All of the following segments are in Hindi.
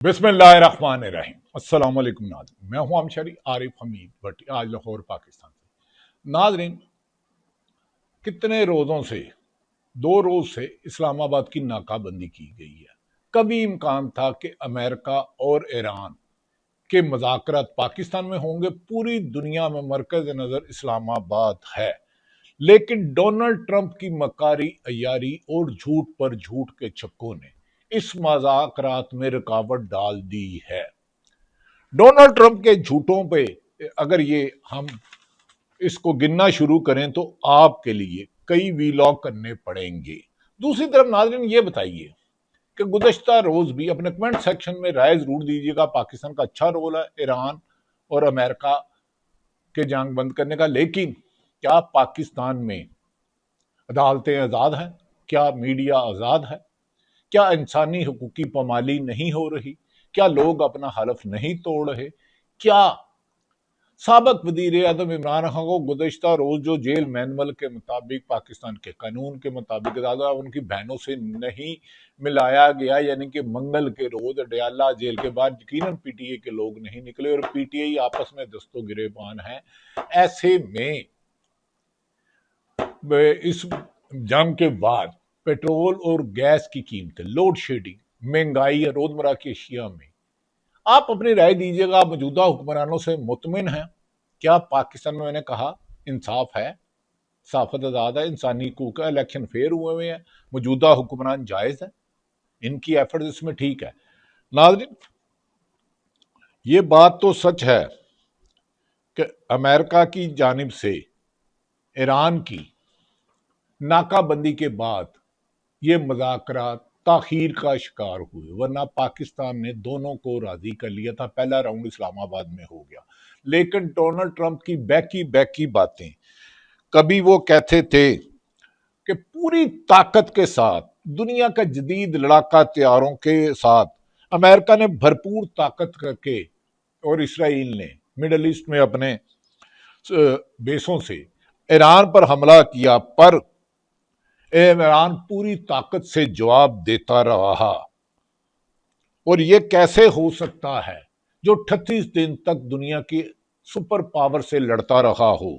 बिस्मिल्लाहिर्रहमानिर्रहीम। अस्सलाम वालेकुम नाज़रीन, मैं हूं अमशरी आरिफ हमीद भट्टी, आज लाहौर पाकिस्तान से। नाज़रीन, कितने रोज़ों से 2 रोज़ से इस्लामाबाद की नाकाबंदी की गई है। कभी इम्कान था कि अमेरिका और ईरान के मुज़ाकरात पाकिस्तान में होंगे। पूरी दुनिया में मरकज़ नज़र इस्लामाबाद है, लेकिन डोनाल्ड ट्रंप की मकारी अय्यारी और झूठ पर झूठ के छक्कों ने इस मुज़ाकरात में रुकावट डाल दी है। डोनाल्ड ट्रंप के झूठों पे अगर ये हम इसको गिनना शुरू करें तो आपके लिए कई वीलॉग करने पड़ेंगे। दूसरी तरफ नाज़रीन, ये बताइए कि गुज़श्ता रोज भी अपने कमेंट सेक्शन में राय जरूर दीजिएगा। पाकिस्तान का अच्छा रोल है ईरान और अमेरिका के जंग बंद करने का, लेकिन क्या पाकिस्तान में अदालतें आज़ाद हैं? क्या मीडिया आज़ाद है? क्या इंसानी हकूक की पामाली नहीं हो रही? क्या लोग अपना हलफ नहीं तोड़ रहे? क्या साबिक वजीर आजम इमरान खान को गुज़श्ता रोज जो जेल मैनुअल के मुताबिक, पाकिस्तान के कानून के मुताबिक उनकी बहनों से नहीं मिलाया गया, यानी कि मंगल के रोज अडयाला जेल के बाद यकीनन पीटीए के लोग नहीं निकले और पीटीआई आपस में दस्तों गिरेबान है। ऐसे में इस जंग के बाद पेट्रोल और गैस की कीमतें, लोड शेडिंग, महंगाई, रोजमर्रा की अशिया में आप अपनी राय दीजिएगा। आप मौजूदा हुक्मरानों से मुतमिन हैं? क्या पाकिस्तान में, मैंने कहा, इंसाफ है, साफत आजाद है, इंसानी हकूक है, इलेक्शन फेयर हुए हैं, मौजूदा हुक्मरान जायज है, इनकी एफर्ट इसमें ठीक है? नाज़रीन, ये बात तो सच है कि अमेरिका की जानिब से ईरान की नाकाबंदी के बाद ये मुज़ाकरात ताखीर का शिकार हुए, वरना पाकिस्तान ने दोनों को राजी कर लिया था। पहला राउंड इस्लामाबाद में हो गया, लेकिन डोनाल्ड ट्रंप की बैकी बैकी बातें, कभी वो कहते थे कि पूरी ताकत के साथ दुनिया का जदीद लड़ाका तैयारों के साथ अमेरिका ने भरपूर ताकत करके और इसराइल ने मिडल ईस्ट में अपने बेसों से ईरान पर हमला किया, पर ईरान पूरी ताकत से जवाब देता रहा। और ये कैसे हो सकता है जो 38 दिन तक दुनिया की सुपर पावर से लड़ता रहा हो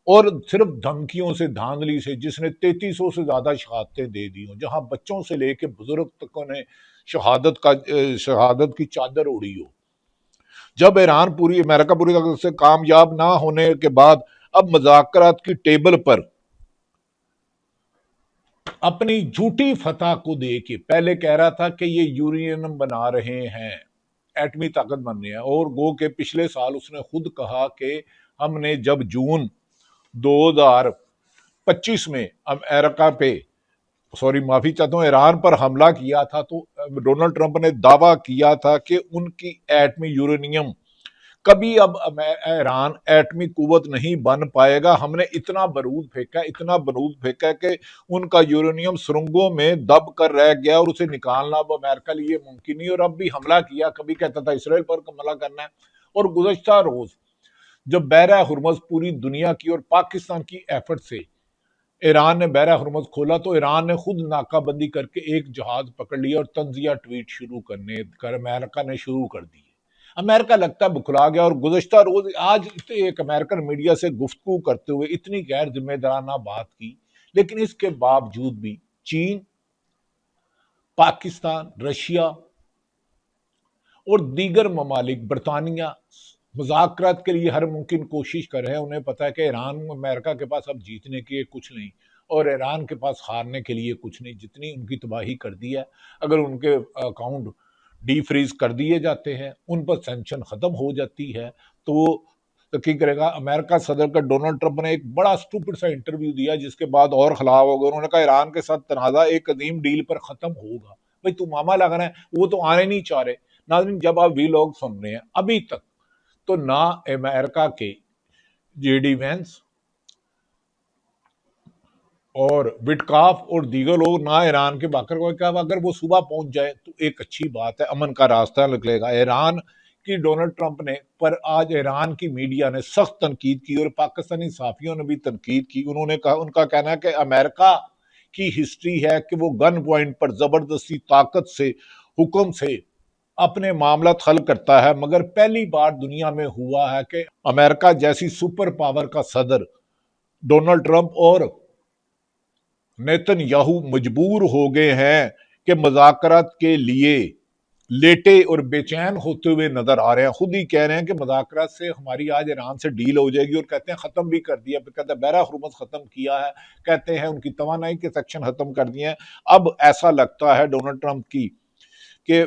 और सिर्फ धमकियों से, धांधली से, जिसने 3300 से ज्यादा शहादतें दे दी हो, जहां बच्चों से लेकर बुजुर्ग तक ने शहादत की चादर उड़ी हो, जब ईरान पूरी, अमेरिका पूरी तरह से कामयाब ना होने के बाद अब मुज़ाकरात की टेबल पर अपनी झूठी फतह को दे के, पहले कह रहा था कि ये यूरेनियम बना रहे हैं, एटमी ताकत बन रही है, और गो के पिछले साल उसने खुद कहा कि हमने जब जून 2025 में अमेरिका पे, सॉरी माफी चाहता हूं, ईरान पर हमला किया था, तो डोनाल्ड ट्रंप ने दावा किया था कि उनकी एटमी यूरेनियम कभी अब ईरान एटमी कुव्वत नहीं बन पाएगा। हमने इतना बारूद फेंका, इतना बारूद फेंका कि उनका यूरेनियम सुरंगों में दब कर रह गया और उसे निकालना अब अमेरिका लिए मुमकिन नहीं। और अब भी हमला किया, कभी कहता था इसराइल पर हमला करना है। और गुज़श्ता रोज जब बहरा हुर्मुज़ पूरी दुनिया की और पाकिस्तान की एफर्ट से ईरान ने बहरा हुर्मुज़ खोला, तो ईरान ने खुद नाकाबंदी करके एक जहाज पकड़ लिया और तंजिया ट्वीट शुरू करने कर अमेरिका ने शुरू कर दी। अमेरिका लगता बुखला गया और गुज़श्ता रोज आज एक अमेरिकन मीडिया से गुफ्तगू करते हुए इतनी गैर जिम्मेदाराना बात की, लेकिन इसके बावजूद भी चीन, पाकिस्तान, रशिया और दीगर ममालिक, बरतानिया, मुज़ाकरात के लिए हर मुमकिन कोशिश कर रहे हैं। उन्हें पता है कि ईरान, अमेरिका के पास अब जीतने के लिए कुछ नहीं और ईरान के पास हारने के लिए कुछ नहीं। जितनी उनकी तबाही कर दी है, अगर उनके अकाउंट डी फ्रीज कर दिए जाते हैं, उन पर सेंक्शन खत्म हो जाती है, तो वो तरक्की करेगा। अमेरिका सदर का डोनाल्ड ट्रंप ने एक बड़ा स्टूपिड सा इंटरव्यू दिया, जिसके बाद और खिलाफ हो गए। उन्होंने कहा ईरान के साथ तनाज़ा एक अजीम डील पर खत्म होगा। भाई तू मामा लग रहा है, वो तो आने नहीं चाह रहे। नाज़रीन, जब आप वी लोग सुन रहे हैं, अभी तक तो ना अमेरिका के जेडी वेंस और विटकाफ और दीगर लोग, ना ईरान के बाकर को, क्या अगर वो सुबह पहुंच जाए तो एक अच्छी बात है, अमन का रास्ता निकलेगा। ईरान की डोनाल्ड ट्रंप ने, पर आज ईरान की मीडिया ने सख्त तनकीद की और पाकिस्तानी सहाफियों ने भी तनकीद की। उन्होंने कहा, उनका कहना है कि अमेरिका की हिस्ट्री है कि वो गन पॉइंट पर जबरदस्ती ताकत से, हुक्म से अपने मामला हल करता है, मगर पहली बार दुनिया में हुआ है कि अमेरिका जैसी सुपर पावर का सदर डोनाल्ड ट्रंप और नेतन्याहू मजबूर हो गए हैं कि मुज़ाकरात के लिए लेटे और बेचैन होते हुए नजर आ रहे हैं। खुद ही कह रहे हैं कि मुज़ाकरात से हमारी आज ईरान से डील हो जाएगी, और कहते हैं खत्म भी कर दिया, कहते हैं बहरा हुर्मुज़ खत्म किया है, कहते हैं उनकी तवानाई के सेक्शन खत्म कर दिए हैं। अब ऐसा लगता है डोनाल्ड ट्रंप की कि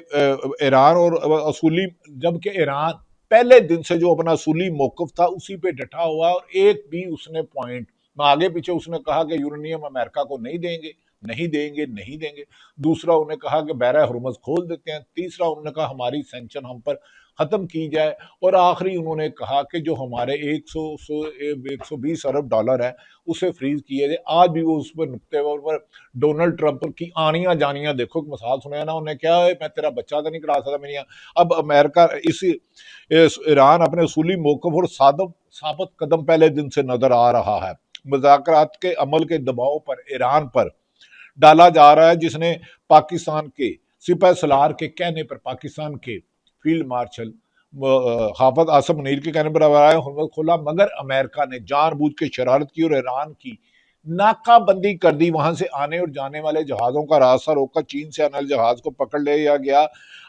ईरान और असूली, जबकि ईरान पहले दिन से जो अपना असूली मौकफ था उसी पे डटा हुआ, और एक भी उसने पॉइंट आगे पीछे, उसने कहा कि यूरेनियम अमेरिका को नहीं देंगे, नहीं देंगे, नहीं देंगे। दूसरा उन्होंने कहा कि बहरा हुर्मुज़ खोल देते हैं। तीसरा उन्होंने कहा हमारी सेंक्शन हम पर खत्म की जाए। और आखिरी उन्होंने कहा कि जो हमारे 120 अरब डॉलर है उसे फ्रीज किए जाए। आज भी वो उस पर नुकते पर डोनाल्ड ट्रंप की आनियां जानियां देखो, मिसाल सुने ना, उन्हें क्या है, मैं तेरा बच्चा तो नहीं करा सकता मेरी। अब अमेरिका इस ईरान अपने उसूली मौकफ और साबित कदम पहले दिन से नजर आ रहा है। मुज़ाकरात के अमल के दबाव पर ईरान पर डाला जा रहा है, जिसने पाकिस्तान के सिपह सलार के कहने पर, पाकिस्तान के फील्ड मार्शल हाफिज आसम मुनीर के कहने पर हुर्मुज़ खोला, मगर अमेरिका ने जानबूझ के शरारत की और ईरान की नाकाबंदी कर दी। वहां से आने और जाने वाले जहाजों का रास्ता रोका, चीन से आने वाले जहाज को पकड़ लिया गया।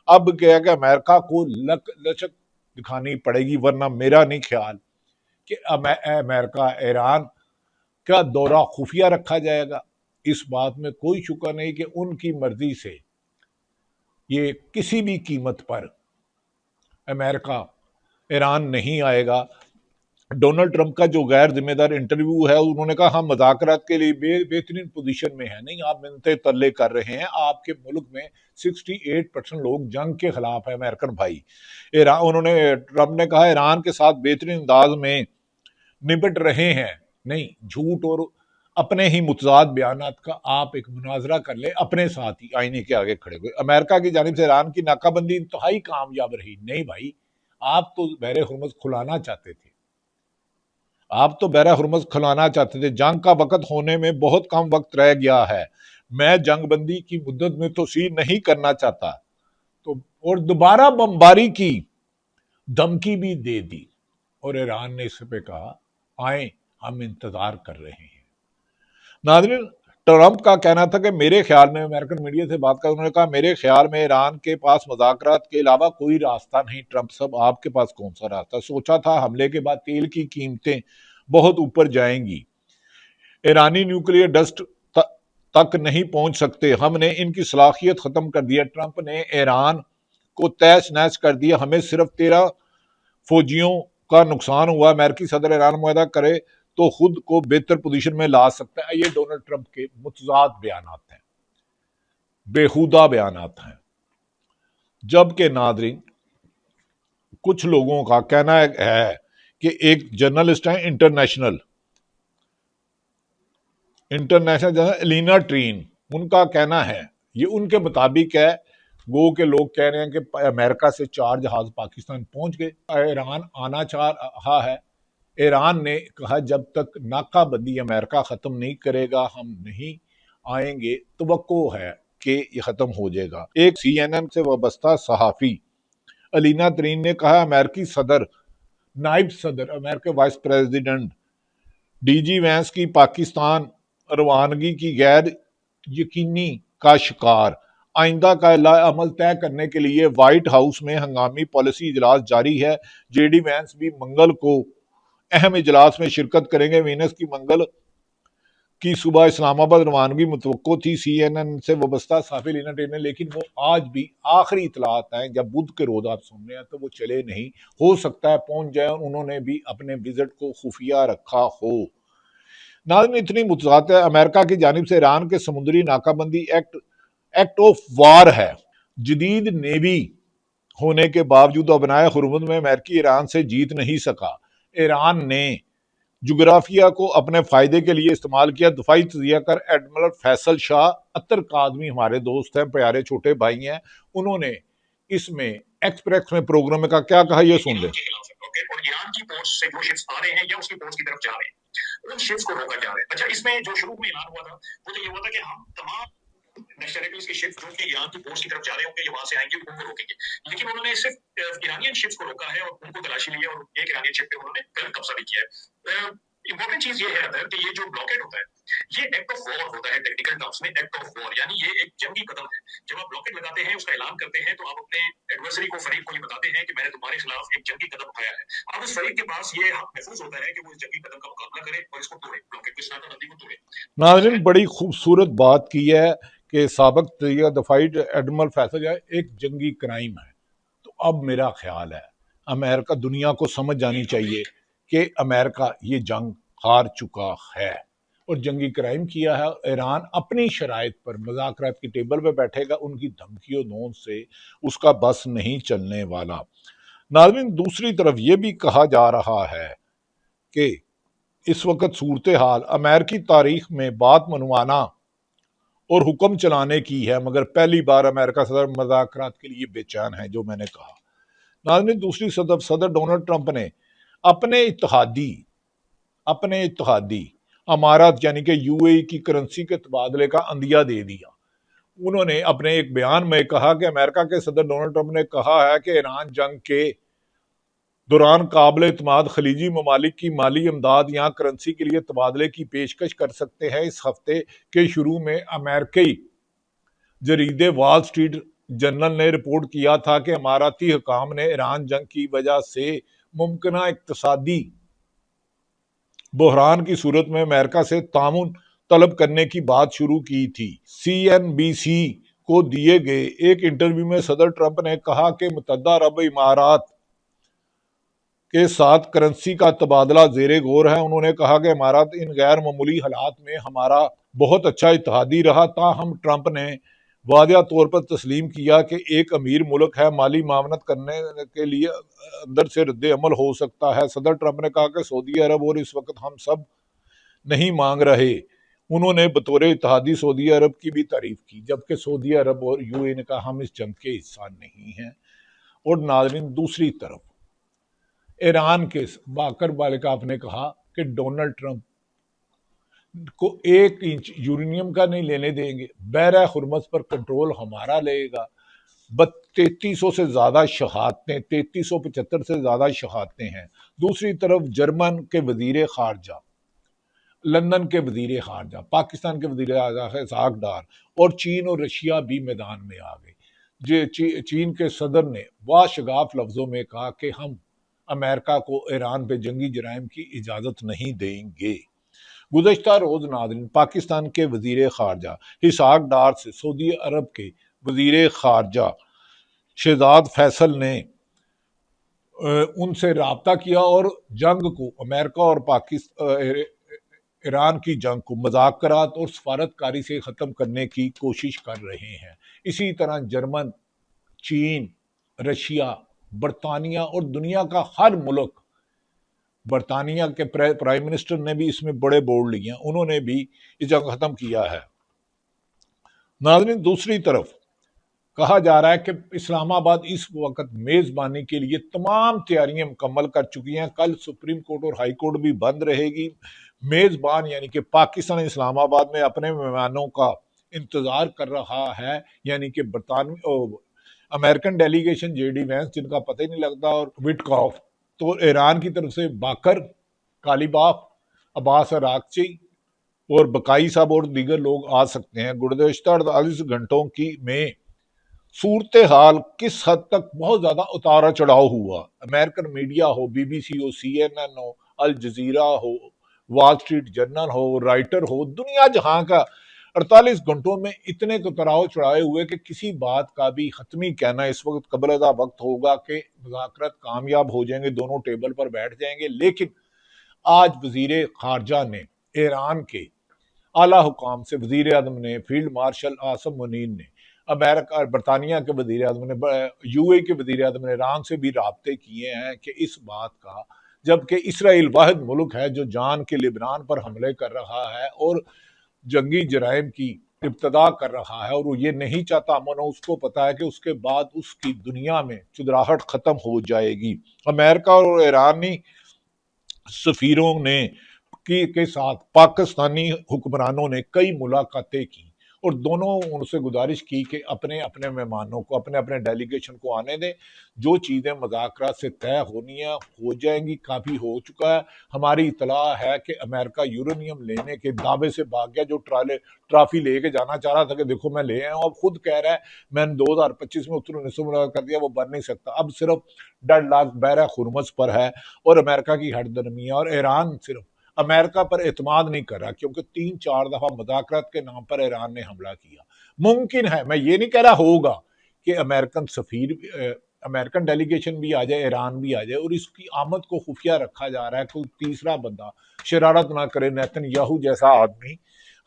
अब क्या कि अमेरिका को लचक दिखानी पड़ेगी, वरना मेरा नहीं ख्याल कि अमेरिका ईरान का दौरा खुफिया रखा जाएगा। इस बात में कोई शुक्र नहीं कि उनकी मर्जी से ये किसी भी कीमत पर अमेरिका ईरान नहीं आएगा। डोनाल्ड ट्रंप का जो गैर जिम्मेदार इंटरव्यू है, उन्होंने कहा हम मुज़ाकरात के लिए बेहतरीन पोजीशन में है। नहीं, आप मिन्नतें तरले कर रहे हैं। आपके मुल्क में 68% लोग जंग के खिलाफ है, अमेरिकन भाई। ईरान, उन्होंने ट्रंप ने कहा ईरान के साथ बेहतरीन अंदाज में निपट रहे हैं। नहीं, झूठ और अपने ही मुतजाद बयानात का आप एक मुनाजरा कर ले अपने साथ ही आईने के आगे खड़े हुए। अमेरिका की जानिब से ईरान की नाकाबंदी इंतहाई कामयाब रही। नहीं भाई, आप तो बहरे हुर्मुज़ खुलाना चाहते थे, आप तो बहरा हुर्मुज़ खुलाना चाहते थे। जंग का वक्त होने में बहुत कम वक्त रह गया है। मैं जंगबंदी की मुद्दत में तोसीर नहीं करना चाहता। तो और दोबारा बमबारी की धमकी भी दे दी, और ईरान ने इस पे कहा आए, हम इंतजार कर रहे हैं। नाज़रीन, ट्रंप का कहना था कि मेरे ख्याल में, अमेरिकन मीडिया से बात कर, उन्होंने कहा मेरे ख्याल में ईरान के पास मुज़ाकरात के अलावा कोई रास्ता नहीं। ट्रंप साहब, आपके पास कौन सा रास्ता? सोचा था हमले के बाद तेल की कीमतें बहुत ऊपर जाएंगी, ईरानी न्यूक्लियर डस्ट तक नहीं पहुंच सकते, हमने इनकी सलाहियत खत्म कर दिया। ट्रंप ने ईरान को तहस नहस कर दिया। हमें सिर्फ 13 फौजियों का नुकसान हुआ। अमेरिकी सदर ईरान मुआहदा करे तो खुद को बेहतर पोजीशन में ला सकता है। ये डोनाल्ड ट्रंप के मुतजाद बयानात हैं, बेहुदा बयानात हैं। जबकि नादरीन, कुछ लोगों का कहना है कि एक जर्नलिस्ट है इंटरनेशनल जैसे एलिना ट्रीन, उनका कहना है, ये उनके मुताबिक है, गो के लोग कह रहे हैं कि अमेरिका से 4 जहाज पाकिस्तान पहुंच गए। ईरान आना चाह रहा है। ईरान ने कहा जब तक नाकाबंदी अमेरिका खत्म नहीं करेगा हम नहीं आएंगे। तवक्को है कि ये खत्म हो जाएगा। एक CNN से वाबस्ता सहाफी अलीना तरीन ने कहा अमेरिकी सदर, नायब सदर, अमेरिकी वाइस प्रेसिडेंट डीजी वैंस की पाकिस्तान रवानगी की गैर यकीनी का शिकार। आइंदा का अमल तय करने के लिए व्हाइट हाउस में हंगामी पॉलिसी इजलास जारी है। जेडी वैंस भी मंगल को अहम इजलास में शिरकत करेंगे। वेनस की मंगल की सुबह इस्लामाबाद रवानगी मुतवक्को थी। CNN से वाबस्ता साफी लीना टेन ने, लेकिन वो आज भी आखिरी इतलात हैं, जब बुध के रोज आप सुन रहे हैं तो वो चले नहीं, हो सकता है पहुंच जाए। उन्होंने भी अपने विजिट को खुफिया रखा हो। नाज़रीन, इतनी मुतजात है। अमेरिका की जानिब से ईरान के समुद्री नाकाबंदी एक्ट ऑफ वार है। जदीद नेवी होने के बावजूद बनाए हुर्मुज़ में अमेरिकी ईरान से जीत नहीं सका। ईरान ने जुग्राफिया को अपने फायदे के लिए इस्तेमाल किया। दफाई तजिया कर एडमिरल फैसल शाह अत्तर कादमी हमारे दोस्त हैं, प्यारे छोटे भाई हैं, उन्होंने इसमें एक्सप्रेस में प्रोग्राम में का क्या कहा, ये सुन ले। और ईरान की पोर्ट से जो शिप्स आ रहे हैं या उसकी पोर्ट की तरफ जा रहे हैं, उन शिप्स को रोका जा रहा है। अच्छा, इसमें जो शुरू में ऐलान हुआ था वो तो ये हुआ था कि हम तमाम नेक्स्ट नैरेटिव्स के शिप्स जो कि ईरान की पोर्ट्स की तरफ जा रहे होंगे या वहां से आएंगे उनको रोकेंगे, लेकिन उन्होंने सिर्फ ईरानियन शिप्स को रोका है और उनको तलाशी ली है और एक ईरानियन शिप पे उन्होंने कल कब्जा भी किया है। इंपॉर्टेंट चीज ये है अदर कि ये जो ब्लॉकेट होता है ये एक्ट ऑफ वॉर होता है, टेक्निकल टर्म्स में एक्ट ऑफ वॉर, यानी ये एक जंगी कदम है। जब आप ब्लॉकेट लगाते हैं, उसका ऐलान करते हैं, तो आप अपने एडवर्सरी को, फरीक को ये बताते हैं कि मैंने तुम्हारे खिलाफ एक जंगी कदम उठाया है। अब उस फरीक के पास ये महसूस होता है कि वो इस जंगी कदम का मुकाबला करे और इसको तोड़े, ब्लॉकेट की शनाख्त को तोड़े। नाज़रीन, बड़ी खूबसूरत बात की है कि साबिक तरीका दफाइड एडमिरल फैसल एक जंगी क्राइम है। तो अब मेरा ख्याल है अमेरिका, दुनिया को समझ जानी चाहिए कि अमेरिका ये जंग हार चुका है और जंगी क्राइम किया है। ईरान अपनी शराइत पर मुज़ाकरात की टेबल पर बैठेगा, उनकी धमकियों नोन से उसका बस नहीं चलने वाला। नाज़रीन, दूसरी तरफ ये भी कहा जा रहा है कि इस वक्त सूरत हाल अमेरिकी तारीख में बात मनवाना और हुक्म चलाने की है, मगर पहली बार अमेरिका सदर मुज़ाकरात के लिए बेचैन है, जो मैंने कहा। नाज़रीन, दूसरी सदर डोनाल्ड ट्रंप ने अपने इत्तेहादी अमारात यानी कि यूएई की करेंसी के तबादले का अंदिया दे दिया। उन्होंने अपने एक बयान में कहा कि अमेरिका के सदर डोनाल्ड ट्रंप ने कहा है कि ईरान जंग के दौरान काबिल एतमाद खलीजी ममालिक की माली इमदाद या करेंसी के लिए तबादले की पेशकश कर सकते हैं। इस हफ्ते के शुरू में अमेरिकी जरीदे वॉल स्ट्रीट जर्नल ने रिपोर्ट किया था कि अमाराती हुकाम ने ईरान जंग की वजह से मुमकिन इक्तसादी बहरान की सूरत में अमेरिका से तामुन तलब करने की बात शुरू की थी। CNBC को दिए गए एक इंटरव्यू में सदर ट्रंप ने कहा कि मुत्तहदा अरब इमारात के साथ करेंसी का तबादला जेरे गौर है। उन्होंने कहा कि इमारात इन गैर मामूली हालात में हमारा बहुत अच्छा इत्तेहादी रहा। ताहम ट्रंप ने वादिया तौर पर तस्लीम किया कि एक अमीर मुल्क है, माली मामनत करने के लिए अंदर से रद्द अमल हो सकता है। सदर ट्रंप ने कहा कि सऊदी अरब और इस वक्त हम सब नहीं मांग रहे। उन्होंने बतौर इत्तेहादी सऊदी अरब की भी तारीफ की, जबकि सऊदी अरब और यूएई ने कहा हम इस जंग के हिस्सा नहीं हैं। और नाज़रीन, दूसरी तरफ ईरान के बाकर बालिकाफ ने कहा कि डोनाल्ड ट्रंप को 1 इंच यूरेनियम का नहीं लेने देंगे, बहरा हुर्मुज़ पर कंट्रोल हमारा लेगा। 3300 से ज्यादा शहादतें, 3375 से ज्यादा शहादतें हैं। दूसरी तरफ जर्मन के वजीर खारजा, लंदन के वजीर खारजा, पाकिस्तान के वजीर आज़म इसहाक डार और चीन और रशिया भी मैदान में आ गए। चीन के सदर ने वाशगाफ लफ्जों में कहा कि हम अमेरिका को ईरान पे जंगी जराइम की इजाजत नहीं देंगे। गुज़श्ता रोज नाज़रीन, पाकिस्तान के वजीर खारजा इसहाक डार से सऊदी अरब के वजीर खारजा शहजाद फैसल ने उनसे राब्ता किया और जंग को, अमेरिका और पाकिस्तान ईरान की जंग को मुज़ाकरात और सफारतकारी से ख़त्म करने की कोशिश कर रहे हैं। इसी तरह जर्मन, चीन, रशिया, बरतानिया और दुनिया का हर मुल्क, बरतानिया के प्राइम मिनिस्टर ने भी इसमें बड़े बोर्ड लिए हैं, उन्होंने भी ये जंग ख़त्म किया है। नाज़रीन, दूसरी तरफ कहा जा रहा है कि इस्लामाबाद इस वक्त मेज़बानी के लिए तमाम तैयारियां मुकम्मल कर चुकी हैं। कल सुप्रीम कोर्ट और हाई कोर्ट भी बंद रहेगी। मेज़बान यानी कि पाकिस्तान इस्लामाबाद में अपने मेहमानों का इंतज़ार कर रहा है, यानी कि बरतानवी अमेरिकन डेलीगेशन JD वैंस, जिनका पता ही नहीं लगता, और विटकॉफ। तो ईरान की तरफ से बाकर कालीबाफ, अब्बास अरागची और बकाई साहब और दीगर लोग आ सकते हैं। गुज़श्ता 48 घंटों की में सूरत हाल किस हद तक बहुत ज्यादा उतारा चढ़ाव हुआ। अमेरिकन मीडिया हो, BBC हो, CNN हो, अल जजीरा हो, वॉल स्ट्रीट जर्नल हो, राइटर हो, दुनिया जहां का 48 घंटों में इतने उतराव चढ़ाए हुए कि किसी बात का भी हतमी कहना इस वक्त कबल अदा वक्त होगा कि मुज़ाकरात कामयाब हो जाएंगे, दोनों टेबल पर बैठ जाएंगे। लेकिन आज वजीर खारजा ने ईरान के आला हुकाम से, वजीर आजम ने, फील्ड मार्शल आसम मुनीर ने, अमेरिका बरतानिया के वजीर आजम ने, यूएई के वजीर आजम ने ईरान से भी राब्ते किए हैं कि इस बात का, जबकि इसराइल वाहिद मुल्क है जो जान के लिबनान पर हमले कर रहा है और जंगी जराइम की इब्तदा कर रहा है, और वो ये नहीं चाहता अमन, उसको पता है कि उसके बाद उसकी दुनिया में चुदराहट खत्म हो जाएगी। अमेरिका और ईरानी सफीरों ने के साथ पाकिस्तानी हुक्मरानों ने कई मुलाकातें की और दोनों उनसे गुजारिश की कि अपने अपने मेहमानों को, अपने अपने डेलीगेशन को आने दें। जो चीज़ें मुज़ाकरात से तय होनी है हो जाएंगी, काफ़ी हो चुका है। हमारी इतला है कि अमेरिका यूरेनियम लेने के दावे से भाग गया। जो ट्रॉफी लेके जाना चाह रहा था कि देखो मैं ले आया हूँ, अब खुद कह रहा है मैंने 2025 में उत्तर मुलाकात कर दिया, वो बन नहीं सकता। अब सिर्फ 1.5 लाख बहरा खुरमस पर है और अमेरिका की हटदर्मी है। और ईरान सिर्फ अमेरिका पर एतमाद नहीं कर रहा, क्योंकि 3-4 दफा मुज़ाकरात के नाम पर ईरान ने हमला किया। मुमकिन है, मैं ये नहीं कह रहा होगा, कि अमेरिकन डेलीगेशन भी आ जाए, ईरान भी आ जाए, और इसकी आमद को खुफिया रखा जा रहा है। कोई तीसरा बंदा शरारत ना करे, नेतन्याहू जैसा आदमी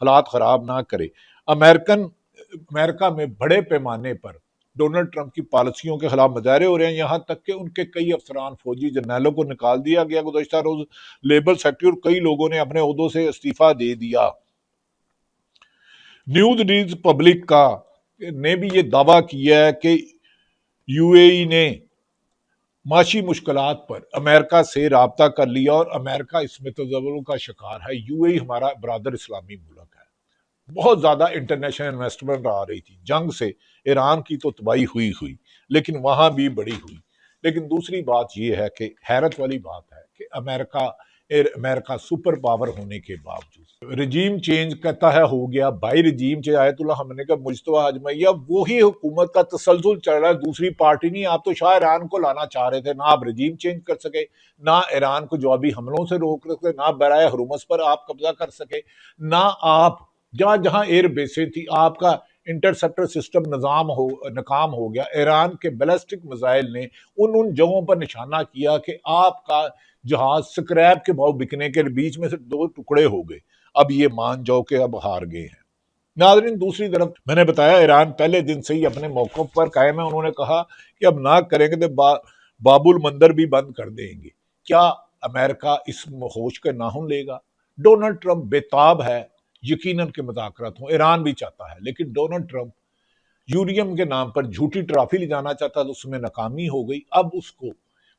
हालात खराब ना करे। अमेरिका में बड़े पैमाने पर डोनाल्ड ट्रंप की पॉलिसियों के खिलाफ मुजाहरे हो रहे हैं। यहां तक कि उनके कई अफसरान, फौजी जर्नैलों को निकाल दिया गया गुज़श्ता रोज लेबर सेक्रेटरी, और कई लोगों ने अपने ओहदों से इस्तीफा दे दिया। न्यूज रीज पब्लिक का ने भी ये दावा किया है कि यूएई ने माशी मुश्किलात पर अमेरिका से राब्ता कर लिया और अमेरिका इसमें तजव्वुर का शिकार है। यूएई हमारा बरादर इस्लामी मुल्क है, बहुत ज्यादा इंटरनेशनल इन्वेस्टमेंट आ रही थी। जंग से ईरान की तो तबाही हुई हुई, लेकिन वहां भी बड़ी हुई। लेकिन दूसरी बात यह है कि हैरत वाली बात है कि अमेरिका सुपर पावर होने के बावजूद रजीम चेंज कहता है हो गया। भाई रजीम चेंज आयतुल्लाह खamenei का मुजतबा हजमैया, वही हुकूमत का तसलसल चल रहा है, दूसरी पार्टी नहीं। आप तो शाह ईरान को लाना चाह रहे थे, ना आप रजीम चेंज कर सके, ना ईरान को जवाबी हमलों से रोक सके, ना बराए हुर्मुज़ पर आप कब्जा कर सके, ना आप जहां जहां एयर बेसें थी आपका इंटरसेप्टर सिस्टम नाकाम हो गया। ईरान के बैलिस्टिक मिसाइल ने उन जगहों पर निशाना किया कि आपका जहाज स्क्रैप के भाव बिकने के बीच में से 2 टुकड़े हो गए। अब ये मान जाओ कि अब हार गए हैं। नाज़रीन, दूसरी तरफ मैंने बताया ईरान पहले दिन से ही अपने मौक़िफ़ पर कायम है। उन्होंने कहा कि अब ना करेंगे तो बाबुल मंदिर भी बंद कर देंगे। क्या अमेरिका इस होश के नाहुन लेगा? डोनाल्ड ट्रंप बेताब है यकीनन के मुज़ाकरात हों, ईरान भी चाहता है, लेकिन डोनाल्ड ट्रंप यूरेनियम के नाम पर झूठी ट्रॉफी ले जाना चाहता था, उसमें नाकामी हो गई। अब उसको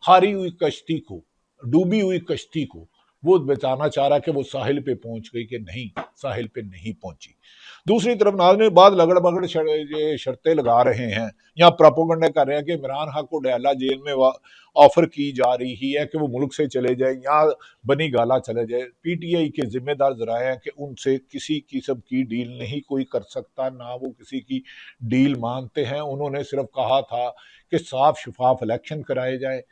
हारी हुई कश्ती को, डूबी हुई कश्ती को वो बचाना चाह रहा कि वो साहिल पे पहुंच गई, कि नहीं, साहिल पे नहीं पहुंची। दूसरी तरफ नाज़रीन, बाद लगड़ बगड़ शर्तें लगा रहे हैं, यहाँ प्रोपोगंडा कर रहे हैं कि इमरान खान को डैला जेल में ऑफर की जा रही है कि वो मुल्क से चले जाए, यहाँ बनी गाला चले जाए। पीटीआई के जिम्मेदार जराए हैं कि उनसे किसी किस्म की डील नहीं कोई कर सकता, ना वो किसी की डील मानते हैं। उन्होंने सिर्फ कहा था कि साफ शफाफ इलेक्शन कराए जाए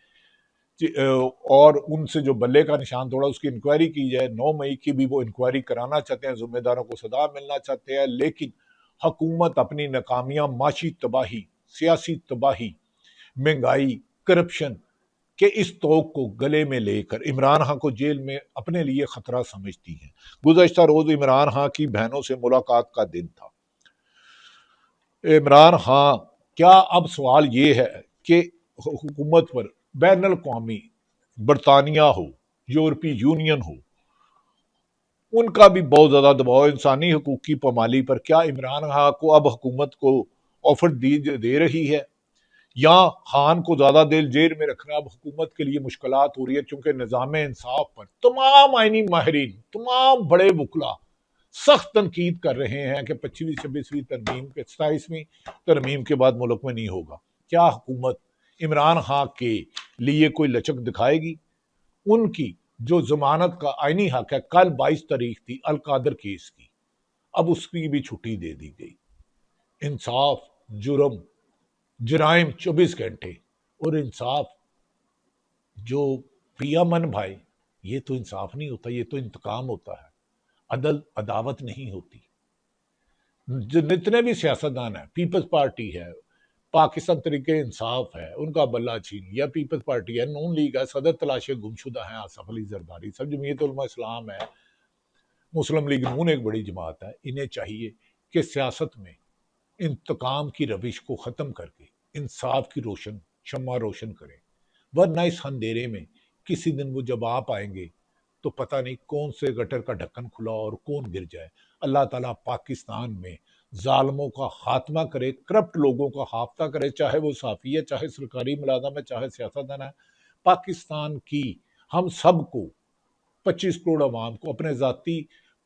और उनसे जो बल्ले का निशान तोड़ा उसकी इंक्वायरी की जाए। 9 मई की भी वो इंक्वायरी कराना चाहते हैं, जिम्मेदारों को सजा मिलना चाहते हैं। लेकिन हुकूमत अपनी नाकामियां, माशी तबाही, सियासी तबाही, महंगाई, करप्शन के इस तोक को गले में लेकर इमरान खान को जेल में अपने लिए खतरा समझती है। गुज़श्ता रोज इमरान खान की बहनों से मुलाकात का दिन था। इमरान खान, क्या अब सवाल ये है कि हुकूमत पर बैनुल अक़वामी बरतानिया हो, यूरोपीय यूनियन हो, उनका भी बहुत ज्यादा दबाव इंसानी हकूक की पामाली पर, क्या इमरान खान को अब हुकूमत को ऑफर दे रही है, या खान को ज्यादा देर जेल में रखना अब हुकूमत के लिए मुश्किलात हो रही है? क्योंकि निजाम इंसाफ पर तमाम आईनी माहिरीन, तमाम बड़े वकला सख्त तनकीद कर रहे हैं कि 25वीं 26वीं तरमीम के 27वीं तरमीम के बाद मुल्क में नहीं होगा। क्या हुकूमत इमरान खान के लिए कोई लचक दिखाएगी? उनकी जो जमानत का आईनी हक है, कल 22 तारीख थी अलकादर केस की, अब उसकी भी छुट्टी दे दी गई। इंसाफ, जुर्म, जराइम 24 घंटे और इंसाफ, जो पियामन भाई, ये तो इंसाफ नहीं होता, ये तो इंतकाम होता है। अदल अदावत नहीं होती। जितने भी सियासतदान है, पीपल्स पार्टी है, पाकिस्तान तरीके इंसाफ है, उनका बल्ला छीन लिया, पीपल्स पार्टी है, नून लीग है, सदर तलाशे गुमशुदा है आसफ अली जरदारी, सब जमीयत उलमा इस्लाम है, मुस्लिम लीग नून एक बड़ी जमात है। इन्हें चाहिए कि सियासत में इंतकाम की रविश को ख़त्म करके इंसाफ की शम्मा रोशन करें, वरना इस अंधेरे में किसी दिन वो जब आप आएंगे तो पता नहीं कौन से गटर का ढक्कन खुला और कौन गिर जाए। अल्लाह ताला पाकिस्तान में जालमों का खात्मा करे, करप्ट लोगों का हाफ्ता करे, चाहे वो साफी है, चाहे सरकारी मुलाजम है, चाहे सियासतदान है। पाकिस्तान की हम सबको, 25 करोड़ अवाम को अपने ज़ाती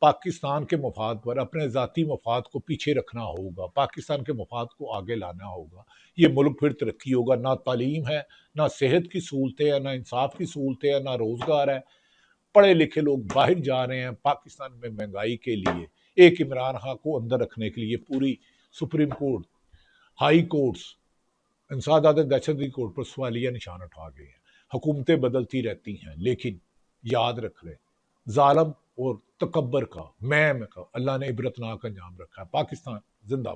पाकिस्तान के मफाद पर अपने ज़ाती मफाद को पीछे रखना होगा, पाकिस्तान के मफाद को आगे लाना होगा, ये मुल्क फिर तरक्की होगा। ना तालीम है, ना सेहत की सहूलतें हैं, ना इंसाफ की सहूलतें हैं, ना रोज़गार है। पढ़े लिखे लोग बाहर जा रहे हैं पाकिस्तान में महंगाई के लिए, एक इमरान खान को अंदर रखने के लिए पूरी सुप्रीम कोर्ट, हाई कोर्ट्स, इंसदाद दहशतगर्दी कोर्ट पर सवालिया निशान उठा गए हैं। हुकूमतें बदलती रहती हैं, लेकिन याद रख लें, जालम और तकब्बर का, मैम का अल्लाह ने इबरतनाक अंजाम रखा है। पाकिस्तान जिंदाबाद।